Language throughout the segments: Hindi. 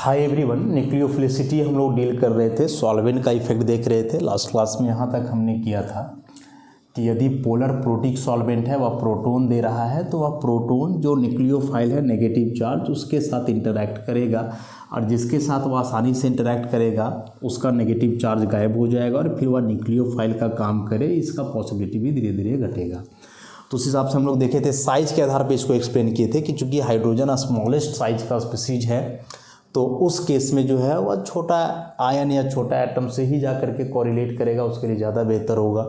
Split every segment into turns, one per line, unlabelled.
हाय एवरीवन, न्यूक्लियोफिलिसिटी हम लोग डील कर रहे थे, सॉल्वेंट का इफेक्ट देख रहे थे। लास्ट क्लास में यहाँ तक हमने किया था कि यदि पोलर प्रोटिक सॉल्वेंट है, वह प्रोटॉन दे रहा है, तो वह प्रोटॉन जो न्यूक्लियोफाइल है नेगेटिव चार्ज उसके साथ इंटरैक्ट करेगा, और जिसके साथ वह आसानी से इंटरैक्ट करेगा उसका नेगेटिव चार्ज गायब हो जाएगा और फिर वह न्यूक्लियोफाइल का काम करे। इसका पॉसिबिलिटी भी धीरे धीरे घटेगा। तो उस हिसाब से हम लोग देखे थे, साइज के आधार पर इसको एक्सप्लेन किए थे कि चूँकि हाइड्रोजन स्मॉलेस्ट साइज का स्पीसीज है, तो उस केस में जो है वह छोटा आयन या छोटा एटम से ही जा करके कोरिलेट करेगा, उसके लिए ज़्यादा बेहतर होगा।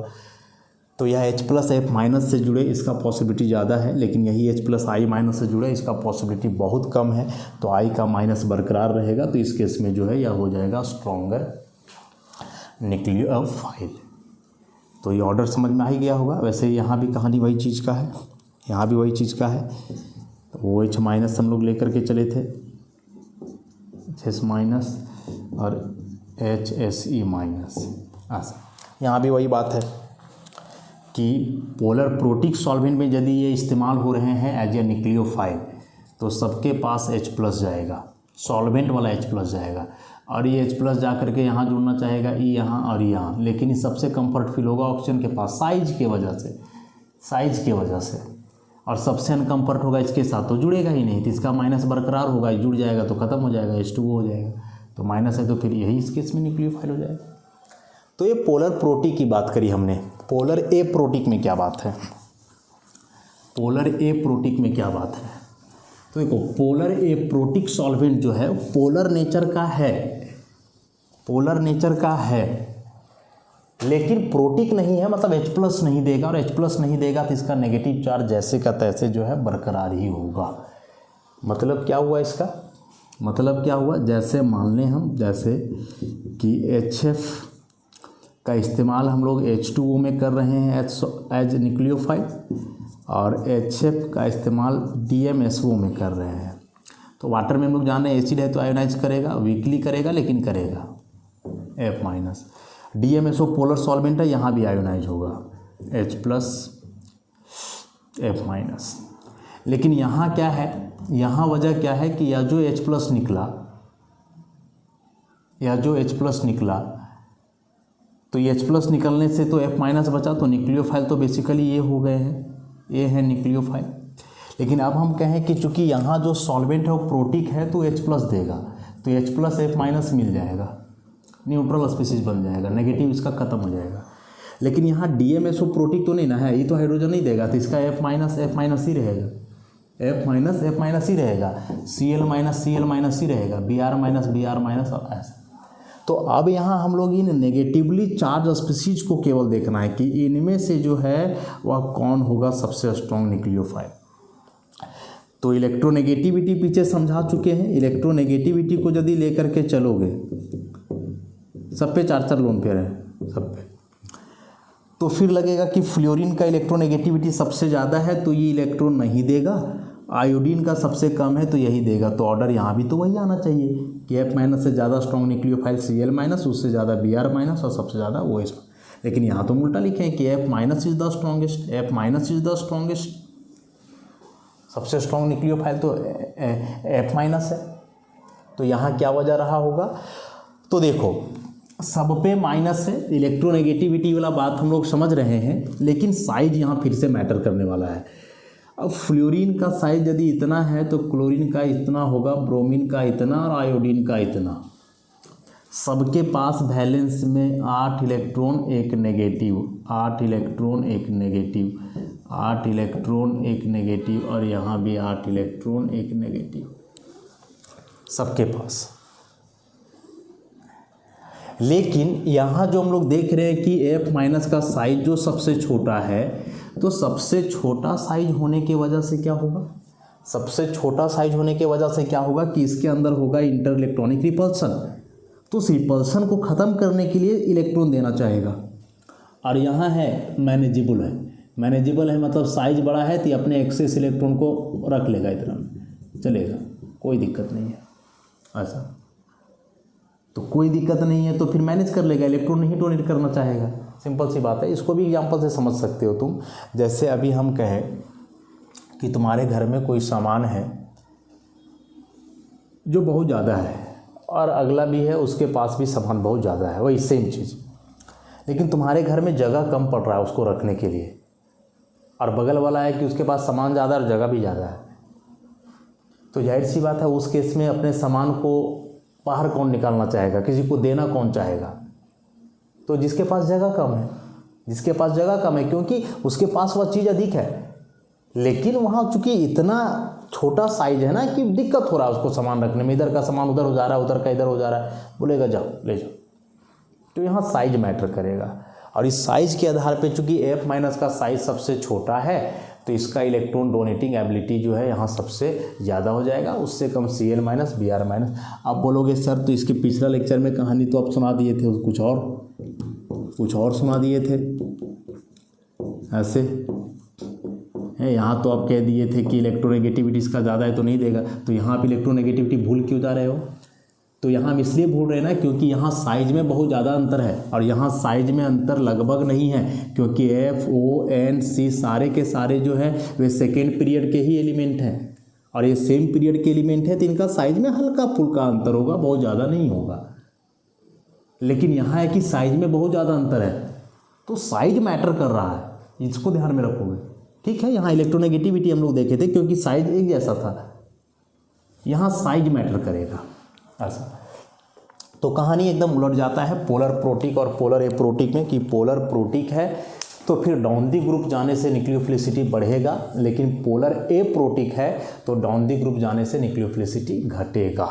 तो यह H+F- से जुड़े इसका पॉसिबिलिटी ज़्यादा है, लेकिन यही H+I- से जुड़े इसका पॉसिबिलिटी बहुत कम है। तो I का माइनस बरकरार रहेगा, तो इस केस में जो है यह हो जाएगा स्ट्रॉन्गर न्यूक्लियोफाइल। तो ये ऑर्डर समझ में आ ही गया होगा। वैसे यहाँ भी कहानी वही चीज़ का है, यहाँ भी वही चीज़ का है। तो OH- हम लोग लेकर के चले थे, H- और HSE-। यहाँ भी वही बात है कि पोलर प्रोटिक सॉल्वेंट में यदि ये इस्तेमाल हो रहे हैं एज ए न्यूक्लियोफाइल, तो सबके पास H+ जाएगा, सॉल्वेंट वाला H+ जाएगा, और ये H+ जा करके यहाँ जुड़ना चाहेगा, E यहाँ और यहाँ, लेकिन ये सबसे कंफर्ट फील होगा ऑक्सीजन के पास साइज की वजह से, और सबसे अनकम्फर्ट होगा इसके साथ, तो जुड़ेगा ही नहीं, तो इसका माइनस बरकरार होगा, जुड़ जाएगा तो ख़त्म हो जाएगा, H2O हो जाएगा। तो माइनस है तो फिर यही इस केस में न्यूक्लियोफाइल हो जाएगा। तो ये पोलर प्रोटिक की बात करी हमने। पोलर ए प्रोटिक में क्या बात है? पोलर ए प्रोटिक में क्या बात है? तो देखो, पोलर ए प्रोटिक सॉल्वेंट जो है पोलर नेचर का है, लेकिन प्रोटिक नहीं है, मतलब H+ नहीं देगा, और H+ नहीं देगा तो इसका नेगेटिव चार्ज जैसे का तैसे जो है बरकरार ही होगा। मतलब क्या हुआ इसका? मतलब क्या हुआ, जैसे मान लें हम, जैसे कि HF का इस्तेमाल हम लोग H2O में कर रहे हैं एज न्यूक्लियोफाइल, और HF का इस्तेमाल DMSO में कर रहे हैं। तो वाटर में हम लोग जान रहे हैं एसिड है तो आयोनाइज करेगा, वीकली करेगा, लेकिन करेगा F-। DMSO पोलर सॉल्वेंट है, यहाँ भी आयोनाइज होगा H+F-। लेकिन यहाँ क्या है, यहाँ वजह क्या है कि यह जो H+ निकला, तो ये H+ निकलने से तो F- बचा, तो न्यूक्लियोफाइल तो बेसिकली ये हो गए हैं, ये है न्यूक्लियोफाइल। लेकिन अब हम कहें कि चूँकि यहाँ जो सॉल्वेंट है वो प्रोटिक है तो H+ देगा, तो H+F- मिल जाएगा, न्यूट्रल स्पीसीज बन जाएगा, नेगेटिव इसका खत्म हो जाएगा। लेकिन यहाँ DMSO प्रोटिक तो नहीं ना है, ये तो हाइड्रोजन नहीं देगा, तो इसका F- ही रहेगा, F- ही रहेगा, Cl- ही रहेगा, Br- और ऐसा। तो अब यहाँ हम लोग इन नेगेटिवली चार्ज स्पीसीज को केवल देखना है कि इनमें से जो है वह कौन होगा सबसे स्ट्रॉन्ग न्यूक्लियोफाइल। तो इलेक्ट्रोनेगेटिविटी पीछे समझा चुके हैं। इलेक्ट्रोनेगेटिविटी को यदि लेकर के चलोगे, सब पे 4 लोन पेयर है सब पे, तो फिर लगेगा कि फ्लोरीन का इलेक्ट्रोनेगेटिविटी सबसे ज़्यादा है तो ये इलेक्ट्रॉन नहीं देगा, आयोडीन का सबसे कम है तो यही देगा। तो ऑर्डर यहाँ भी तो वही आना चाहिए कि F- से ज़्यादा स्ट्रॉन्ग न्यूक्लियोफाइल Cl-, उससे ज़्यादा Br- और सबसे ज़्यादा OH। लेकिन यहाँ तो उल्टा लिखे हैं कि F- इज़ द स्ट्रॉन्गेस्ट, सबसे स्ट्रॉन्ग न्यूक्लियोफाइल तो F- है। तो यहाँ क्या वजह रहा होगा? तो देखो, सब पे माइनस है, इलेक्ट्रोनेगेटिविटी वाला बात हम लोग समझ रहे हैं, लेकिन साइज यहाँ फिर से मैटर करने वाला है। अब फ्लोरीन का साइज यदि इतना है तो क्लोरीन का इतना होगा, ब्रोमीन का इतना, और आयोडीन का इतना। सबके पास वैलेंस में 8 इलेक्ट्रॉन एक नेगेटिव, 8 इलेक्ट्रॉन एक नेगेटिव, 8 इलेक्ट्रॉन एक नेगेटिव, और यहाँ भी 8 इलेक्ट्रॉन एक नेगेटिव, सबके पास। लेकिन यहाँ जो हम लोग देख रहे हैं कि F- का साइज जो सबसे छोटा है, तो सबसे छोटा साइज होने की वजह से क्या होगा? सबसे छोटा साइज होने की वजह से क्या होगा कि इसके अंदर होगा इंटर इलेक्ट्रॉनिक रिपल्सन। तो उस रिपल्सन को ख़त्म करने के लिए इलेक्ट्रॉन देना चाहेगा, और यहाँ है मैनेजेबल है, मतलब साइज बड़ा है तो अपने एक्सेस इलेक्ट्रॉन को रख लेगा, इतना चलेगा, कोई दिक्कत नहीं है ऐसा। तो कोई दिक्कत नहीं है तो फिर मैनेज कर लेगा, इलेक्ट्रॉन नहीं डोनेट करना चाहेगा, सिंपल सी बात है। इसको भी एग्जांपल से समझ सकते हो तुम। जैसे अभी हम कहें कि तुम्हारे घर में कोई सामान है जो बहुत ज़्यादा है, और अगला भी है, उसके पास भी सामान बहुत ज़्यादा है, वही सेम चीज़, लेकिन तुम्हारे घर में जगह कम पड़ रहा है उसको रखने के लिए, और बगल वाला है कि उसके पास सामान ज़्यादा और जगह भी ज़्यादा है, तो जाहिर सी बात है उस केस में अपने सामान को बाहर कौन निकालना चाहेगा, किसी को देना कौन चाहेगा? तो जिसके पास जगह कम है, जिसके पास जगह कम है, क्योंकि उसके पास वह चीज़ अधिक है, लेकिन वहाँ चूँकि इतना छोटा साइज है ना कि दिक्कत हो रहा है उसको सामान रखने में, इधर का सामान उधर हो जा रहा है, उधर का इधर हो जा रहा है, बोलेगा जाओ ले जाओ। तो यहाँ साइज मैटर करेगा, और इस साइज के आधार पे चूँकि F माइनस का साइज सबसे छोटा है तो इसका इलेक्ट्रॉन डोनेटिंग एबिलिटी जो है यहाँ सबसे ज़्यादा हो जाएगा, उससे कम Cl माइनस Br माइनस। आप बोलोगे सर तो इसके पिछला लेक्चर में कहानी तो आप सुना दिए थे, कुछ और सुना दिए थे ऐसे है, यहाँ तो आप कह दिए थे कि इलेक्ट्रोनेगेटिविटी इसका ज़्यादा है तो नहीं देगा, तो यहाँ पे इलेक्ट्रोनेगेटिविटी भूल क्यों जा रहे हो? तो यहाँ हम इसलिए भूल रहे हैं ना क्योंकि यहाँ साइज में बहुत ज़्यादा अंतर है, और यहाँ साइज में अंतर लगभग नहीं है, क्योंकि F, O, N, C सारे के सारे जो है वे सेकेंड पीरियड के ही एलिमेंट हैं, और ये सेम पीरियड के एलिमेंट है, तो इनका साइज में हल्का फुल्का अंतर होगा, बहुत ज़्यादा नहीं होगा। लेकिन यहाँ है कि साइज में बहुत ज़्यादा अंतर है, तो साइज मैटर कर रहा है, इसको ध्यान में रखोगे, ठीक है। यहाँ इलेक्ट्रोनेगेटिविटी हम लोग देखे थे क्योंकि साइज एक जैसा था, यहाँ साइज मैटर करेगा ऐसा। तो कहानी एकदम उलट जाता है पोलर प्रोटिक और पोलर एप्रोटिक में, कि पोलर प्रोटिक है तो फिर डाउन दी ग्रुप जाने से न्यूक्लियोफिलिसिटी बढ़ेगा, लेकिन पोलर एप्रोटिक है तो डाउन दी ग्रुप जाने से न्यूक्लियोफिलिसिटी घटेगा।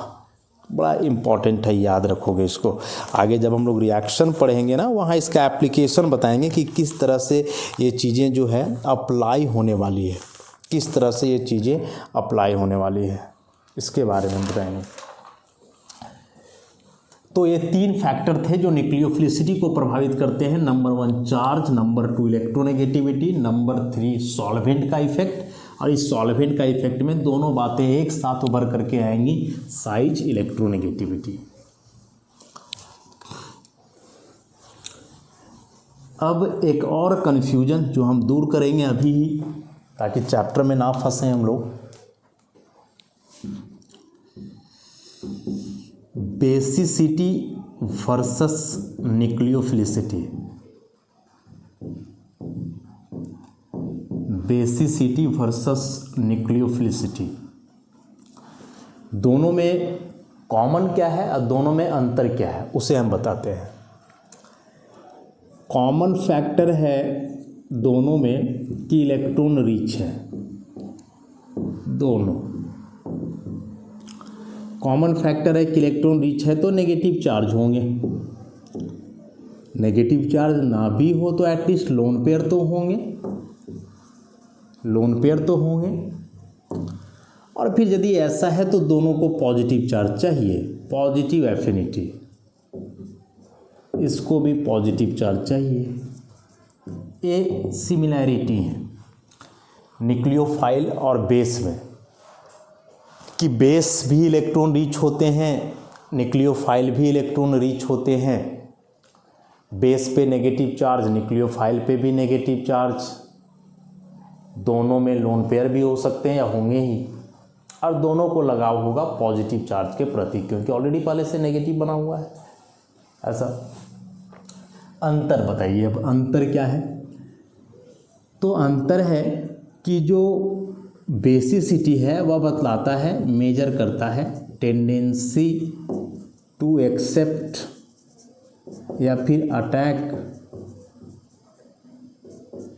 बड़ा इंपॉर्टेंट है, याद रखोगे इसको। आगे जब हम लोग रिएक्शन पढ़ेंगे ना, वहाँ इसका एप्लीकेशन बताएंगे कि किस तरह से ये चीज़ें जो है अप्लाई होने वाली है, किस तरह से ये चीज़ें अप्लाई होने वाली है, इसके बारे में बताएंगे। तो ये 3 फैक्टर थे जो न्यूक्लियोफिलिसिटी को प्रभावित करते हैं। Number 1 charge, number 2 electronegativity, number 3 solvent का इफेक्ट, और इस सॉल्वेंट का इफेक्ट में दोनों बातें एक साथ उभर करके आएंगी, साइज, इलेक्ट्रोनेगेटिविटी। अब एक और कन्फ्यूजन जो हम दूर करेंगे अभी ही, ताकि चैप्टर में ना फंसे हम लोग। Basicity versus nucleophilicity, basicity versus nucleophilicity, दोनों में कॉमन क्या है और दोनों में अंतर क्या है उसे हम बताते हैं। कॉमन फैक्टर है दोनों में कि इलेक्ट्रॉन रिच है, दोनों कॉमन फैक्टर है कि इलेक्ट्रॉन रिच है तो नेगेटिव चार्ज होंगे, नेगेटिव चार्ज ना भी हो तो एटलीस्ट लोन पेयर तो होंगे, लोन पेयर तो होंगे। और फिर यदि ऐसा है तो दोनों को पॉजिटिव चार्ज चाहिए, पॉजिटिव एफिनिटी, इसको भी पॉजिटिव चार्ज चाहिए। ये सिमिलैरिटी है न्यूक्लियोफाइल और बेस में, कि बेस भी इलेक्ट्रॉन रिच होते हैं, न्यूक्लियोफाइल भी इलेक्ट्रॉन रिच होते हैं। बेस पे नेगेटिव चार्ज, न्यूक्लियोफाइल पे भी नेगेटिव चार्ज, दोनों में लोन पेयर भी हो सकते हैं या होंगे ही, और दोनों को लगाव होगा पॉजिटिव चार्ज के प्रति, क्योंकि ऑलरेडी पहले से नेगेटिव बना हुआ है ऐसा। अंतर बताइए, अब अंतर क्या है? तो अंतर है कि जो बेसिसिटी है वह बतलाता है, मेजर करता है टेंडेंसी टू एक्सेप्ट या फिर अटैक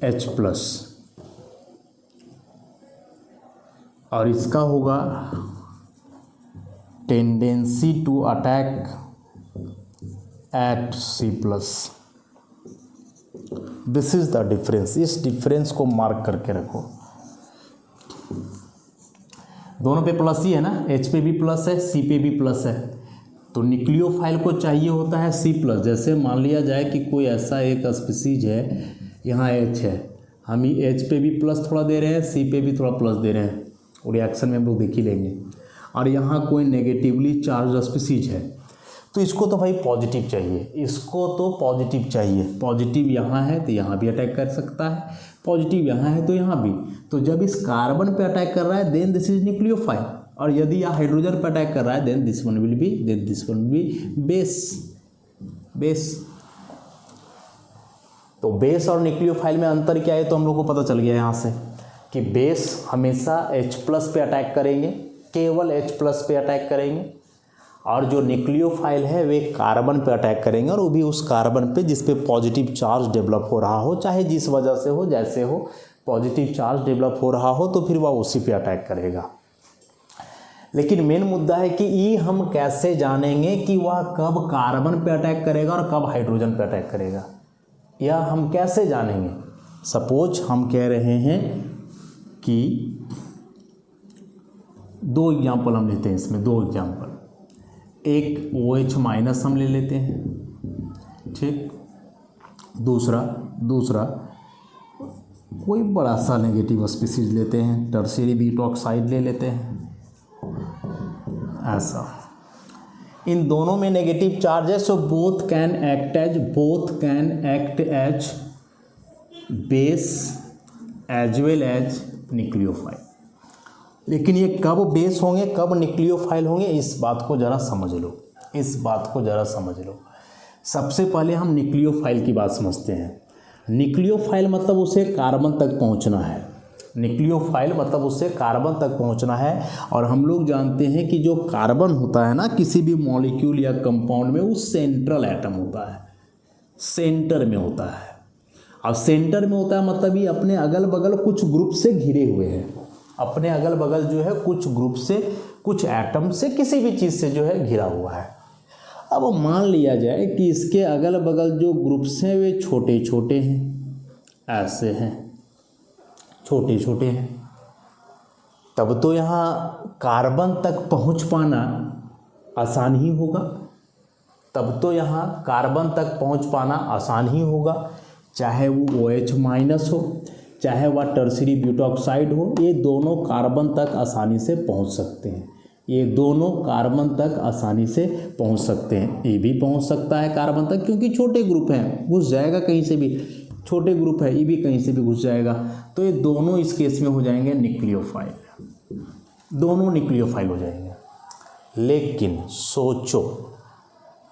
H+, और इसका होगा tendency to attack at C+। This is the difference, इस डिफरेंस को मार्क करके रखो। दोनों पे प्लस ही है ना, H पे भी प्लस है, C पे भी प्लस है, तो न्यूक्लियोफाइल को चाहिए होता है C+। जैसे मान लिया जाए कि कोई ऐसा एक स्पीसीज है, यहाँ H है, हम ही H पे भी प्लस थोड़ा दे रहे हैं, C पे भी थोड़ा प्लस दे रहे हैं, रिएक्शन में हम लोग देख ही लेंगे, और यहाँ कोई नेगेटिवली चार्ज स्पीसीज है, तो इसको तो भाई पॉजिटिव चाहिए, इसको तो पॉजिटिव चाहिए। पॉजिटिव यहाँ है तो यहाँ भी अटैक कर सकता है, पॉजिटिव यहाँ है तो यहाँ भी। तो जब इस कार्बन पे अटैक कर रहा है देन दिस इज न्यूक्लियोफाइल, और यदि यह हाइड्रोजन पर अटैक कर रहा है then this one will be base. तो बेस और न्यूक्लियोफाइल में अंतर क्या है तो हम लोग को पता चल गया यहाँ से कि बेस हमेशा H+ पे अटैक करेंगे, केवल H+ पे अटैक करेंगे, और जो न्यूक्लियोफाइल है वे कार्बन पे अटैक करेंगे, और वो भी उस कार्बन पे जिस पे पॉजिटिव चार्ज डेवलप हो रहा हो, चाहे जिस वजह से हो, जैसे हो, पॉजिटिव चार्ज डेवलप हो रहा हो तो फिर वह उसी पे अटैक करेगा। लेकिन मेन मुद्दा है कि ये हम कैसे जानेंगे कि वह कब कार्बन पे अटैक करेगा और कब हाइड्रोजन पे अटैक करेगा, या हम कैसे जानेंगे। सपोज हम कह रहे हैं कि 2 एग्जाम्पल हम लेते हैं, इसमें 2 एग्जाम्पल, एक OH- हम ले लेते हैं, ठीक, दूसरा कोई बड़ा सा नेगेटिव स्पीसीज लेते हैं, टर्शियरी ब्यूटॉक्साइड ले लेते हैं, ऐसा। इन दोनों में नेगेटिव चार्ज है, so both can act as base as well as nucleophile. लेकिन ये कब बेस होंगे, कब न्यूक्लियोफाइल होंगे, इस बात को ज़रा समझ लो। सबसे पहले हम न्यूक्लियोफाइल की बात समझते हैं। न्यूक्लियोफाइल मतलब उसे कार्बन तक पहुंचना है, और हम लोग जानते हैं कि जो कार्बन होता है ना किसी भी मॉलिक्यूल या कंपाउंड में, वो सेंट्रल एटम होता है, सेंटर में होता है। अब सेंटर में होता है मतलब ये अपने अगल बगल कुछ ग्रुप से घिरे हुए हैं, अपने अगल बगल जो है कुछ ग्रुप से, कुछ एटम से, किसी भी चीज़ से जो है घिरा हुआ है। अब मान लिया जाए कि इसके अगल बगल जो ग्रुप्स हैं वे छोटे छोटे हैं, ऐसे हैं, छोटे छोटे हैं, तब तो यहाँ कार्बन तक पहुँच पाना आसान ही होगा, चाहे वो OH- हो, चाहे वह टर्शियरी ब्यूटॉक्साइड हो, ये दोनों कार्बन तक आसानी से पहुंच सकते हैं। ये भी पहुंच सकता है कार्बन तक, क्योंकि छोटे ग्रुप हैं, घुस जाएगा कहीं से भी, छोटे ग्रुप है, ये भी कहीं से भी घुस जाएगा। तो ये दोनों इस केस में हो जाएंगे न्यूक्लियोफाइल, दोनों न्यूक्लियोफाइल हो जाएंगे। लेकिन सोचो,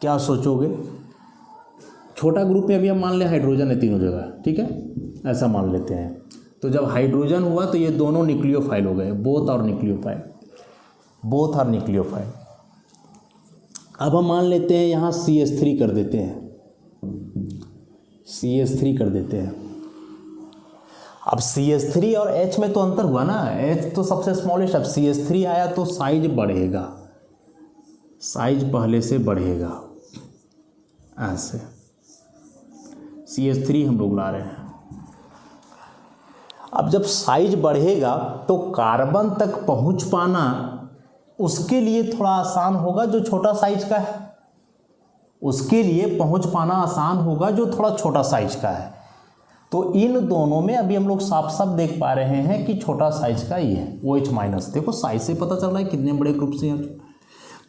क्या सोचोगे, छोटा ग्रुप में अभी हम मान लें हाइड्रोजन है तीनों जगह, ठीक है, ऐसा मान लेते हैं। तो जब हाइड्रोजन हुआ तो ये दोनों न्यूक्लियोफाइल हो गए, बोथ आर न्यूक्लियोफाइल। अब हम मान लेते हैं यहाँ CH3 कर देते हैं। अब CH3 और H में तो अंतर हुआ ना, H तो सबसे स्मॉलेस्ट, अब CH3 आया तो साइज पहले से बढ़ेगा, ऐसे CH3 हम लोग ला रहे हैं। अब जब साइज बढ़ेगा तो कार्बन तक पहुंच पाना उसके लिए थोड़ा आसान होगा जो छोटा साइज का है, उसके लिए पहुंच पाना आसान होगा जो थोड़ा छोटा साइज का है। तो इन दोनों में अभी हम लोग साफ साफ देख पा रहे हैं कि छोटा साइज का ही है OH-, देखो साइज से पता चल रहा है कितने बड़े ग्रुप से हैं।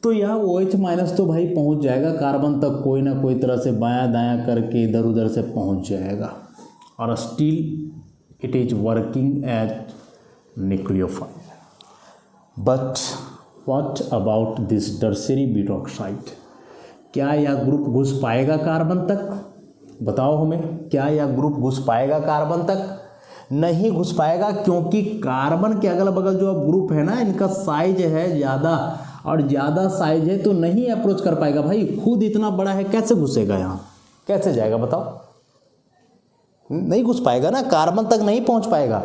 तो यह OH- तो भाई पहुंच जाएगा कार्बन तक, कोई ना कोई तरह से बायां दायां करके इधर उधर से पहुंच जाएगा, और still it is working as nucleophile. But what about this tertiary butoxide, क्या यह ग्रुप घुस पाएगा कार्बन तक? बताओ हमें, क्या यह ग्रुप घुस पाएगा कार्बन तक? नहीं घुस पाएगा, क्योंकि कार्बन के अगल बगल जो अब ग्रुप है ना, इनका साइज है ज़्यादा, और ज़्यादा साइज है तो नहीं अप्रोच कर पाएगा। भाई खुद इतना बड़ा है, कैसे घुसेगा यहाँ, कैसे जाएगा बताओ? नहीं घुस पाएगा ना, कार्बन तक नहीं पहुँच पाएगा।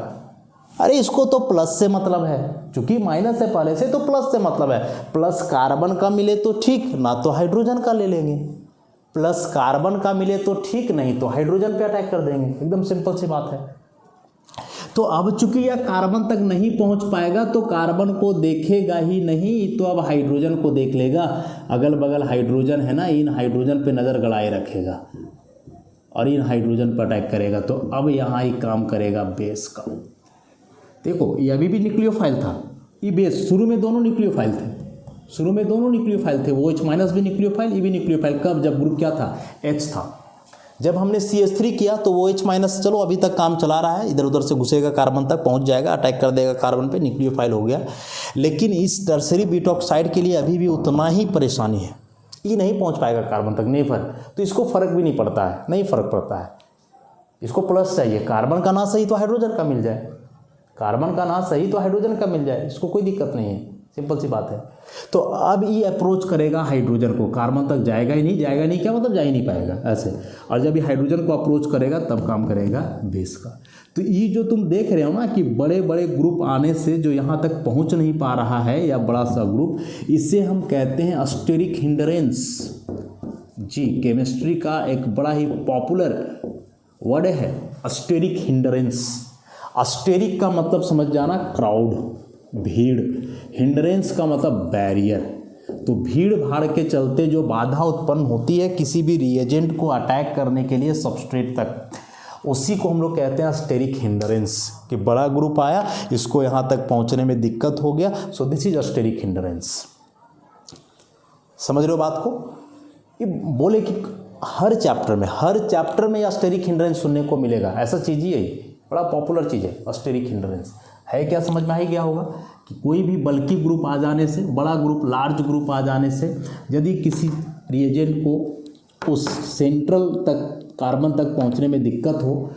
अरे इसको तो प्लस से मतलब है, चूंकि माइनस है पहले से तो प्लस से मतलब है। प्लस कार्बन का मिले तो ठीक, ना तो हाइड्रोजन का ले लेंगे। प्लस कार्बन का मिले तो ठीक, नहीं तो हाइड्रोजन पे अटैक कर देंगे, एकदम सिंपल सी बात है। तो अब चूंकि यह कार्बन तक नहीं पहुंच पाएगा तो कार्बन को देखेगा ही नहीं, तो अब हाइड्रोजन को देख लेगा। अगल बगल हाइड्रोजन है ना, इन हाइड्रोजन पे नज़र गड़ाए रखेगा और इन हाइड्रोजन पर अटैक करेगा। तो अब यहाँ ही काम करेगा बेस का। देखो ये अभी भी न्यूक्लियोफाइल था, ये बेस, शुरू में दोनों न्यूक्लियोफाइल थे, वो OH- भी न्यूक्लियोफाइल, ये भी न्यूक्लियोफाइल। कब? जब ग्रुप क्या था, H था। जब हमने CH3 किया तो वो H माइनस चलो अभी तक काम चला रहा है, इधर उधर से घुसेगा कार्बन तक पहुंच जाएगा, अटैक कर देगा कार्बन पे, न्यूक्लियोफाइल हो गया। लेकिन इस टर्सरी बीटा ऑक्साइड के लिए अभी भी उतना ही परेशानी है, ये नहीं पहुंच पाएगा कार्बन तक, नहीं फर्क, तो इसको फर्क भी नहीं पड़ता है, नहीं फर्क पड़ता है, इसको प्लस चाहिए। कार्बन का ना सही तो हाइड्रोजन का मिल जाए, कार्बन का ना सही तो हाइड्रोजन का मिल जाए, इसको कोई दिक्कत नहीं है, सिंपल सी बात है। तो अब ये अप्रोच करेगा हाइड्रोजन को, कार्बन तक जाएगा ही नहीं, जाएगा नहीं क्या मतलब जा ही नहीं पाएगा ऐसे, और जब ये हाइड्रोजन को अप्रोच करेगा तब काम करेगा बेस का। तो ये जो तुम देख रहे हो ना कि बड़े बड़े ग्रुप आने से जो यहाँ तक पहुँच नहीं पा रहा है या बड़ा सा ग्रुप, इसे हम कहते हैं अस्टेरिक हिंडरेंस। जी, केमिस्ट्री का एक बड़ा ही पॉपुलर वर्ड है अस्टेरिक हिंडरेंस। अस्टेरिक का मतलब समझ जाना क्राउड, भीड़, हिंडरेंस का मतलब बैरियर। तो भीड़ भाड़ के चलते जो बाधा उत्पन्न होती है किसी भी रिएजेंट को अटैक करने के लिए सबस्ट्रेट तक, उसी को हम लोग कहते हैं अस्टेरिक हिंडरेंस। कि बड़ा ग्रुप आया, इसको यहाँ तक पहुँचने में दिक्कत हो गया, सो दिस इज अस्टेरिक हिंडरेंस। समझ रहे हो बात को? ये बोले कि हर चैप्टर में अस्टेरिक हिंडरेंस सुनने को मिलेगा, ऐसा चीज़ ही है, बड़ा पॉपुलर चीज़ है अस्टेरिक हिंडरेंस। है क्या, समझ में आ ही गया होगा कि कोई भी बल्कि ग्रुप आ जाने से, बड़ा ग्रुप, लार्ज ग्रुप आ जाने से, यदि किसी रिएजेंट को उस सेंट्रल तक कार्बन तक पहुंचने में दिक्कत हो,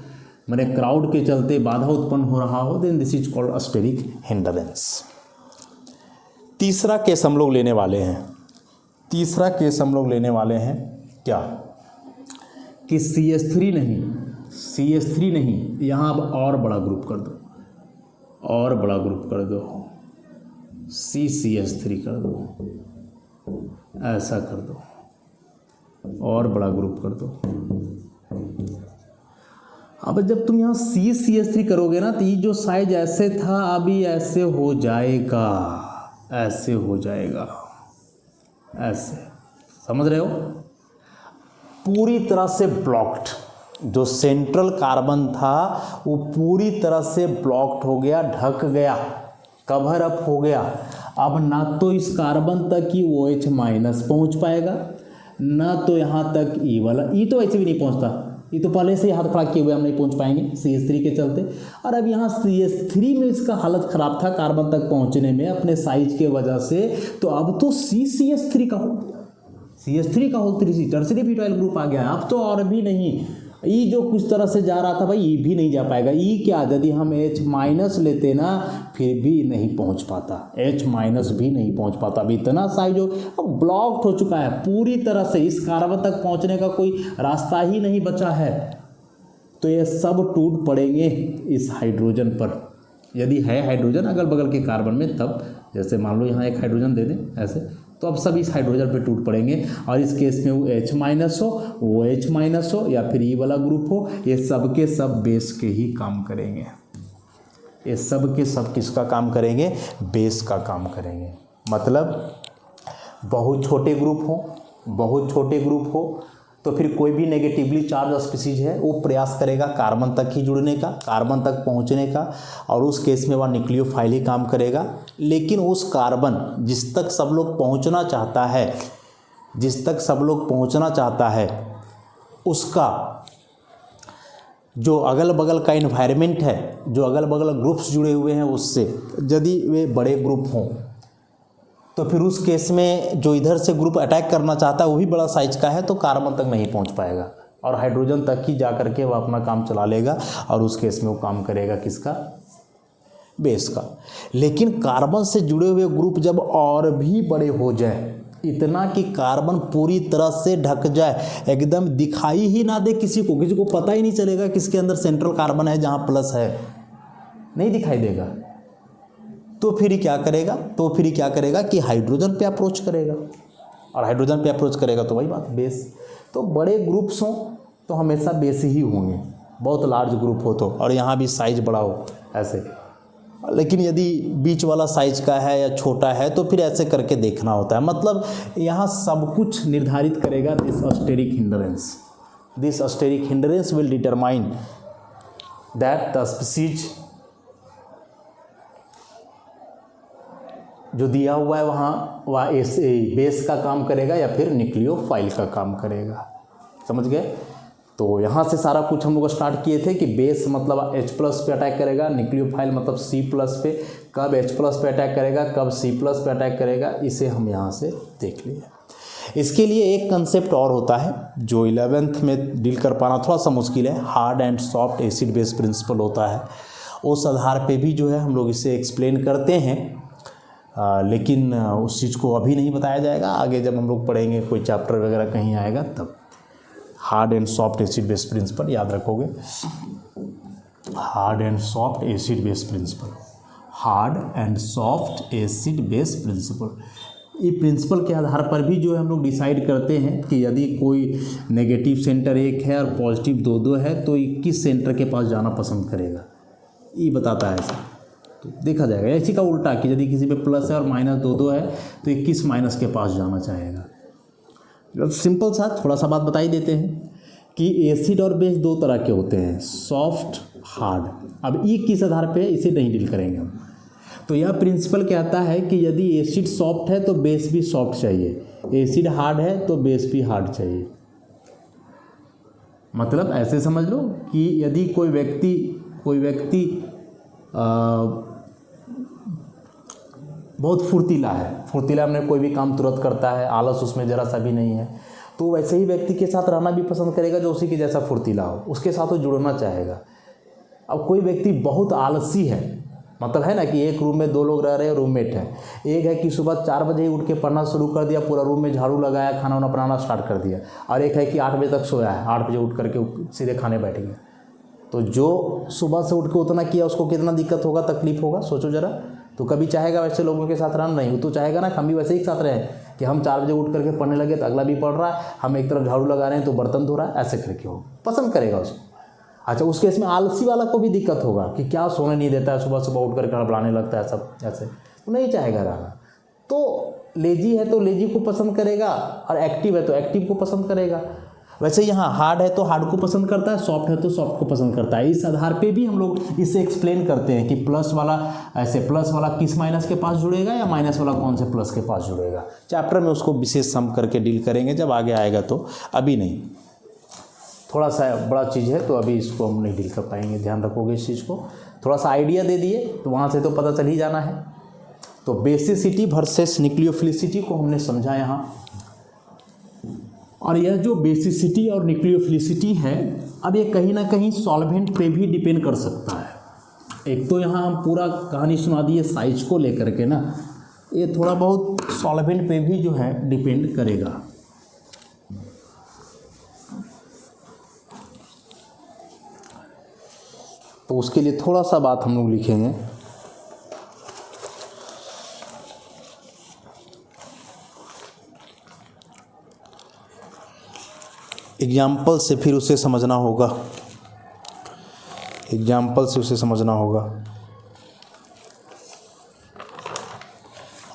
मैंने क्राउड के चलते बाधा उत्पन्न हो रहा हो, then this is called steric hindrance. तीसरा केस हम लोग लेने वाले हैं क्या कि CH3 नहीं, यहाँ अब और बड़ा ग्रुप कर दो, CCH3 कर दो, ऐसा कर दो, और बड़ा ग्रुप कर दो। अब जब तुम यहाँ CCH3 करोगे ना तो ये जो साइज ऐसे था अभी ऐसे हो जाएगा, ऐसे, समझ रहे हो? पूरी तरह से ब्लॉक्ड, जो सेंट्रल कार्बन था वो पूरी तरह से ब्लॉक्ड हो गया, ढक गया, कवर अप हो गया। अब ना तो इस कार्बन तक ही OH माइनस पहुँच पाएगा, ना तो यहाँ तक ई वाला, ई तो ऐसे भी नहीं पहुँचता, ये तो पहले से हाथ खड़ा किए हुए हम नहीं पहुँच पाएंगे CH3 के चलते। और अब यहाँ CH3 में इसका हालत ख़राब था कार्बन तक पहुँचने में अपने साइज के वजह से, तो अब तो CCH3 का हो, CH3 का whole 3C tertiary butyl group आ गया। अब तो और भी नहीं, ई जो कुछ तरह से जा रहा था भाई, ई भी नहीं जा पाएगा। ई क्या, यदि हम H माइनस लेते ना फिर भी नहीं पहुंच पाता, H माइनस भी नहीं पहुंच पाता। अभी इतना साइज अब ब्लॉक्ड हो चुका है पूरी तरह से, इस कार्बन तक पहुंचने का कोई रास्ता ही नहीं बचा है। तो ये सब टूट पड़ेंगे इस हाइड्रोजन पर, यदि है हाइड्रोजन अगल बगल के कार्बन में, तब जैसे मान लो यहाँ एक हाइड्रोजन दे दें ऐसे, तो अब सब इस हाइड्रोजन पे टूट पड़ेंगे। और इस केस में वो H माइनस हो, वो H माइनस हो, या फिर ई वाला ग्रुप हो, ये सब के सब बेस के ही काम करेंगे। ये सब के सब किसका काम करेंगे? बेस का काम करेंगे। मतलब बहुत छोटे ग्रुप हो तो फिर कोई भी नेगेटिवली चार्ज स्पीसीज है वो प्रयास करेगा कार्बन तक ही जुड़ने का, कार्बन तक पहुंचने का, और उस केस में वह न्यूक्लियोफाइल ही काम करेगा। लेकिन उस कार्बन जिस तक सब लोग पहुंचना चाहता है, उसका जो अगल बगल का इन्वायरमेंट है, जो अगल बगल ग्रुप्स जुड़े हुए हैं उससे, यदि वे बड़े ग्रुप हों तो फिर उस केस में जो इधर से ग्रुप अटैक करना चाहता है वो भी बड़ा साइज का है, तो कार्बन तक नहीं पहुंच पाएगा और हाइड्रोजन तक ही जा करके वह अपना काम चला लेगा, और उस केस में वो काम करेगा किसका? बेस का। लेकिन कार्बन से जुड़े हुए ग्रुप जब और भी बड़े हो जाए, इतना कि कार्बन पूरी तरह से ढक जाए, एकदम दिखाई ही ना दे किसी को पता ही नहीं चलेगा किसके अंदर सेंट्रल कार्बन है जहाँ प्लस है, नहीं दिखाई देगा, तो फिर क्या करेगा कि हाइड्रोजन पे अप्रोच करेगा, और हाइड्रोजन पे अप्रोच करेगा तो वही बात बेस। तो बड़े ग्रुप्स हों तो हमेशा बेस ही होंगे, बहुत लार्ज ग्रुप हो तो, और यहाँ भी साइज बड़ा हो ऐसे। लेकिन यदि बीच वाला साइज का है या छोटा है तो फिर ऐसे करके देखना होता है। मतलब यहाँ सब कुछ निर्धारित करेगा this steric hindrance will determine that the species जो दिया हुआ है वह बेस का काम करेगा या फिर न्यूक्लियोफाइल का काम करेगा। समझ गए? तो यहाँ से सारा कुछ हम लोग स्टार्ट किए थे कि बेस मतलब H+ पे अटैक करेगा, न्यूक्लियोफाइल मतलब C+ पे, कब H+ पे अटैक करेगा, कब C+ पे अटैक करेगा, इसे हम यहाँ से देख लिए। इसके लिए एक कंसेप्ट और होता है जो 11th में डील कर पाना थोड़ा सा मुश्किल है, hard and soft acid base principle होता है। उस आधार पे भी जो है हम लोग इसे एक्सप्लेन करते हैं, लेकिन उस चीज़ को अभी नहीं बताया जाएगा, आगे जब हम लोग पढ़ेंगे कोई चैप्टर वगैरह कहीं आएगा तब। Hard and soft acid base principle याद रखोगे, hard and soft acid base principle, hard and soft acid base principle. ये प्रिंसिपल के आधार पर भी जो है हम लोग डिसाइड करते हैं कि यदि कोई नेगेटिव सेंटर 1 है और पॉजिटिव 2 है तो ये किस सेंटर के पास जाना पसंद करेगा, ये बताता है ऐसा। तो देखा जाएगा इसी का उल्टा कि यदि किसी पे प्लस है और -2 है तो ये किस माइनस के पास जाना चाहेगा। सिंपल सा थोड़ा सा बात बता ही देते हैं कि एसिड और बेस 2 तरह के होते हैं, सॉफ्ट हार्ड। अब ये किस आधार पे है इसे नहीं डील करेंगे हम। तो यह प्रिंसिपल कहता है कि यदि एसिड सॉफ्ट है तो बेस भी सॉफ्ट चाहिए, एसिड हार्ड है तो बेस भी हार्ड चाहिए। मतलब ऐसे समझ लो कि यदि कोई व्यक्ति बहुत फुर्तीला है, फुर्तीला में कोई भी काम तुरंत करता है, आलस उसमें ज़रा सा भी नहीं है, तो वैसे ही व्यक्ति के साथ रहना भी पसंद करेगा जो उसी के जैसा फुर्तीला हो, उसके साथ वो जुड़ना चाहेगा। अब कोई व्यक्ति बहुत आलसी है, मतलब है ना कि एक रूम में 2 लोग रह रहे हैं, रूममेट है, एक है कि सुबह 4 बजे ही उठ के पढ़ना शुरू कर दिया, पूरा रूम में झाड़ू लगाया, खाना वाना बनाना स्टार्ट कर दिया, और एक है कि 8 बजे तक सोया है, 8 बजे उठ करके सीधे खाने बैठ गया। तो जो सुबह से उठ के उतना किया उसको कितना दिक्कत होगा, तकलीफ होगा, सोचो ज़रा। तो कभी चाहेगा वैसे लोगों के साथ रहना? नहीं। वो तो चाहेगा ना हम भी वैसे ही साथ रहें कि हम 4 बजे उठ करके पढ़ने लगे तो अगला भी पढ़ रहा है, हम एक तरफ झाड़ू लगा रहे हैं तो बर्तन धो रहा है, ऐसे करके हो पसंद करेगा उसको। अच्छा, उस केस में आलसी वाला को भी दिक्कत होगा कि क्या सोने नहीं देता है, सुबह सुबह उठ कर हड़बड़ाने लगता है सब, ऐसे तो नहीं चाहेगा रहना। तो लेजी है तो लेजी को पसंद करेगा, और एक्टिव है तो एक्टिव को पसंद करेगा। वैसे यहाँ हार्ड है तो हार्ड को पसंद करता है, सॉफ्ट है तो सॉफ्ट को पसंद करता है। इस आधार पे भी हम लोग इसे एक्सप्लेन करते हैं कि प्लस वाला किस माइनस के पास जुड़ेगा या माइनस वाला कौन से प्लस के पास जुड़ेगा। चैप्टर में उसको विशेष सम करके डील करेंगे जब आगे आएगा, तो अभी नहीं, थोड़ा सा बड़ा चीज़ है तो अभी इसको हम नहीं डील कर पाएंगे। ध्यान रखोगे इस चीज़ को, थोड़ा सा आइडिया दे दिए तो वहाँ से तो पता चल ही जाना है। तो बेसिसिटी वर्सेस न्यूक्लियोफिलिसिटी को हमने समझा यहाँ, और यह जो बेसिसिटी और न्यूक्लियोफिलिसिटी है, अब ये कहीं ना कहीं सॉल्वेंट पे भी डिपेंड कर सकता है। एक तो यहाँ हम पूरा कहानी सुना दिए साइज को लेकर के ना, ये थोड़ा बहुत सॉल्वेंट पे भी जो है डिपेंड करेगा। तो उसके लिए थोड़ा सा बात हम लोग लिखेंगे। एग्जाम्पल से फिर उसे समझना होगा, एग्जाम्पल से उसे समझना होगा।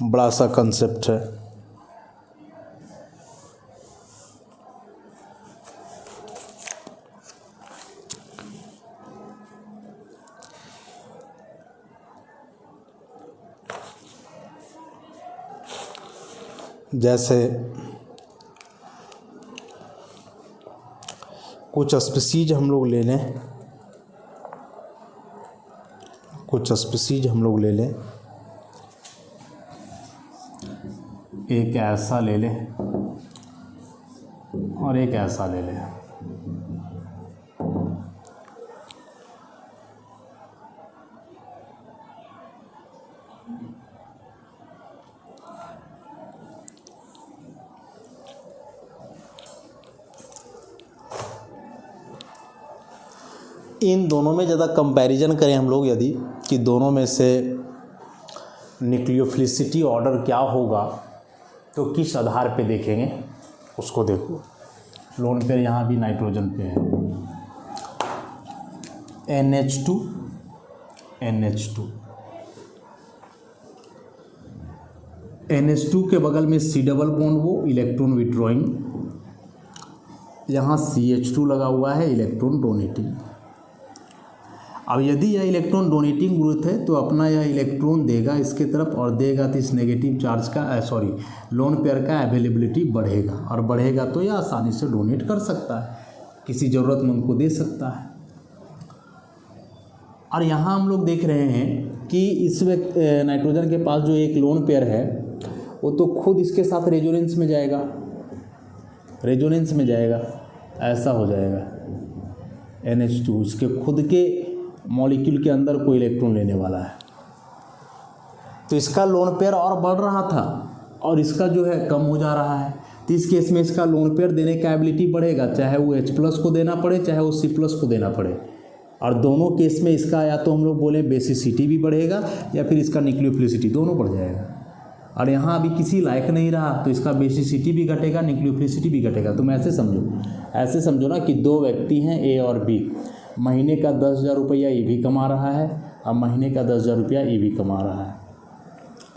बड़ा सा कंसेप्ट है। जैसे कुछ स्पीसीज हम लोग ले लें, एक ऐसा ले लें और एक ऐसा ले लें। इन दोनों में ज़्यादा कंपैरिजन करें हम लोग यदि, कि दोनों में से न्यूक्लियोफिलिसिटी ऑर्डर क्या होगा, तो किस आधार पे देखेंगे उसको देखो। लोन पेयर यहाँ भी नाइट्रोजन पे है, NH2 NH2 के बगल में C डबल बॉन्ड, वो इलेक्ट्रॉन विड्रॉइंग, यहाँ CH2 लगा हुआ है, इलेक्ट्रॉन डोनेटिंग। अब यदि यह इलेक्ट्रॉन डोनेटिंग ग्रुप है तो अपना यह इलेक्ट्रॉन देगा इसके तरफ और देगा तो इस नेगेटिव चार्ज का लोन पेयर का अवेलेबिलिटी बढ़ेगा, और बढ़ेगा तो यह आसानी से डोनेट कर सकता है। किसी ज़रूरतमंद को दे सकता है। और यहाँ हम लोग देख रहे हैं कि इस नाइट्रोजन के पास जो एक लोन पेयर है वो तो खुद इसके साथ रेजोनेंस में जाएगा, ऐसा हो जाएगा NH2, इसके खुद के मॉलिक्यूल के अंदर कोई इलेक्ट्रॉन लेने वाला है। तो इसका लोन पेयर और बढ़ रहा था और इसका जो है कम हो जा रहा है। तो इस केस में इसका लोन पेयर देने का एबिलिटी बढ़ेगा, चाहे वो H+ को देना पड़े चाहे वो C+ को देना पड़े। और दोनों केस में इसका या तो हम लोग बोले बेसिसिटी भी बढ़ेगा या फिर इसका न्यूक्लियोफिलिसिटी दोनों बढ़ जाएगा। और यहाँ अभी किसी लायक नहीं रहा तो इसका बेसिसिटी भी घटेगा, न्यूक्लियोफिलिसिटी भी घटेगा। तुम ऐसे समझो ना कि दो व्यक्ति हैं A और B, महीने का 10,000 रुपया ए भी कमा रहा है और महीने का 10,000 रुपया ए भी कमा रहा है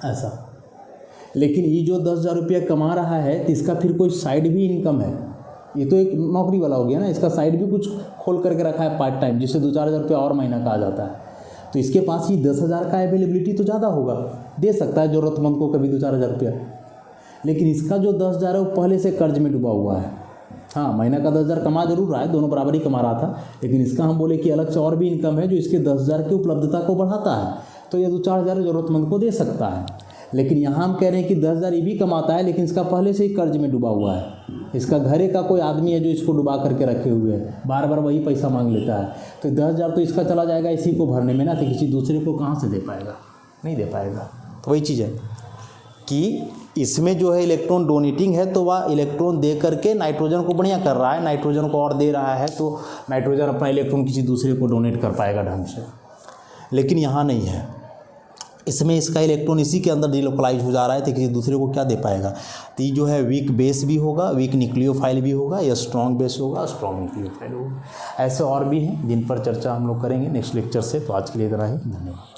ऐसा। लेकिन ये जो 10,000 रुपया कमा रहा है तो इसका फिर कोई साइड भी इनकम है, ये तो एक नौकरी वाला हो गया ना, इसका साइड भी कुछ खोल करके रखा है पार्ट टाइम, जिससे 2-4 हज़ार रुपया और महीना का आ जाता है। तो इसके पास ही 10,000 का अवेलेबिलिटी तो ज़्यादा होगा, दे सकता है ज़रूरतमंद को कभी 2-4 हज़ार रुपया। लेकिन इसका जो 10,000 है वो पहले से कर्ज में डूबा हुआ है। हाँ, महीना का 10,000 कमा जरूर रहा है, दोनों बराबर ही कमा रहा था, लेकिन इसका हम बोले कि अलग से और भी इनकम है जो इसके 10,000 की उपलब्धता को बढ़ाता है, तो ये 2-4 हज़ार ज़रूरतमंद को दे सकता है। लेकिन यहाँ हम कह रहे हैं कि 10,000 ये भी कमाता है लेकिन इसका पहले से ही कर्ज में डूबा हुआ है। इसका घरे का कोई आदमी है जो इसको डुबा करके रखे हुए है, बार बार वही पैसा मांग लेता है। तो 10,000 तो इसका चला जाएगा इसी को भरने में ना, तो किसी दूसरे को कहाँ से दे पाएगा, नहीं दे पाएगा। तो वही चीज़ है कि इसमें जो है इलेक्ट्रॉन डोनेटिंग है तो वह इलेक्ट्रॉन दे करके नाइट्रोजन को बढ़िया कर रहा है, नाइट्रोजन को और दे रहा है, तो नाइट्रोजन अपना इलेक्ट्रॉन किसी दूसरे को डोनेट कर पाएगा ढंग से। लेकिन यहाँ नहीं है, इसमें इसका इलेक्ट्रॉन इसी के अंदर डिलोकलाइज हो जा रहा है, तो किसी दूसरे को क्या दे पाएगा। तो ये जो है वीक बेस भी होगा, वीक न्यूक्लियोफाइल भी होगा, या स्ट्रॉन्ग बेस होगा, स्ट्रॉन्ग न्यूक्लियोफाइल होगा। ऐसे और भी हैं जिन पर चर्चा हम लोग करेंगे नेक्स्ट लेक्चर से। तो आज के लिए इतना ही, धन्यवाद।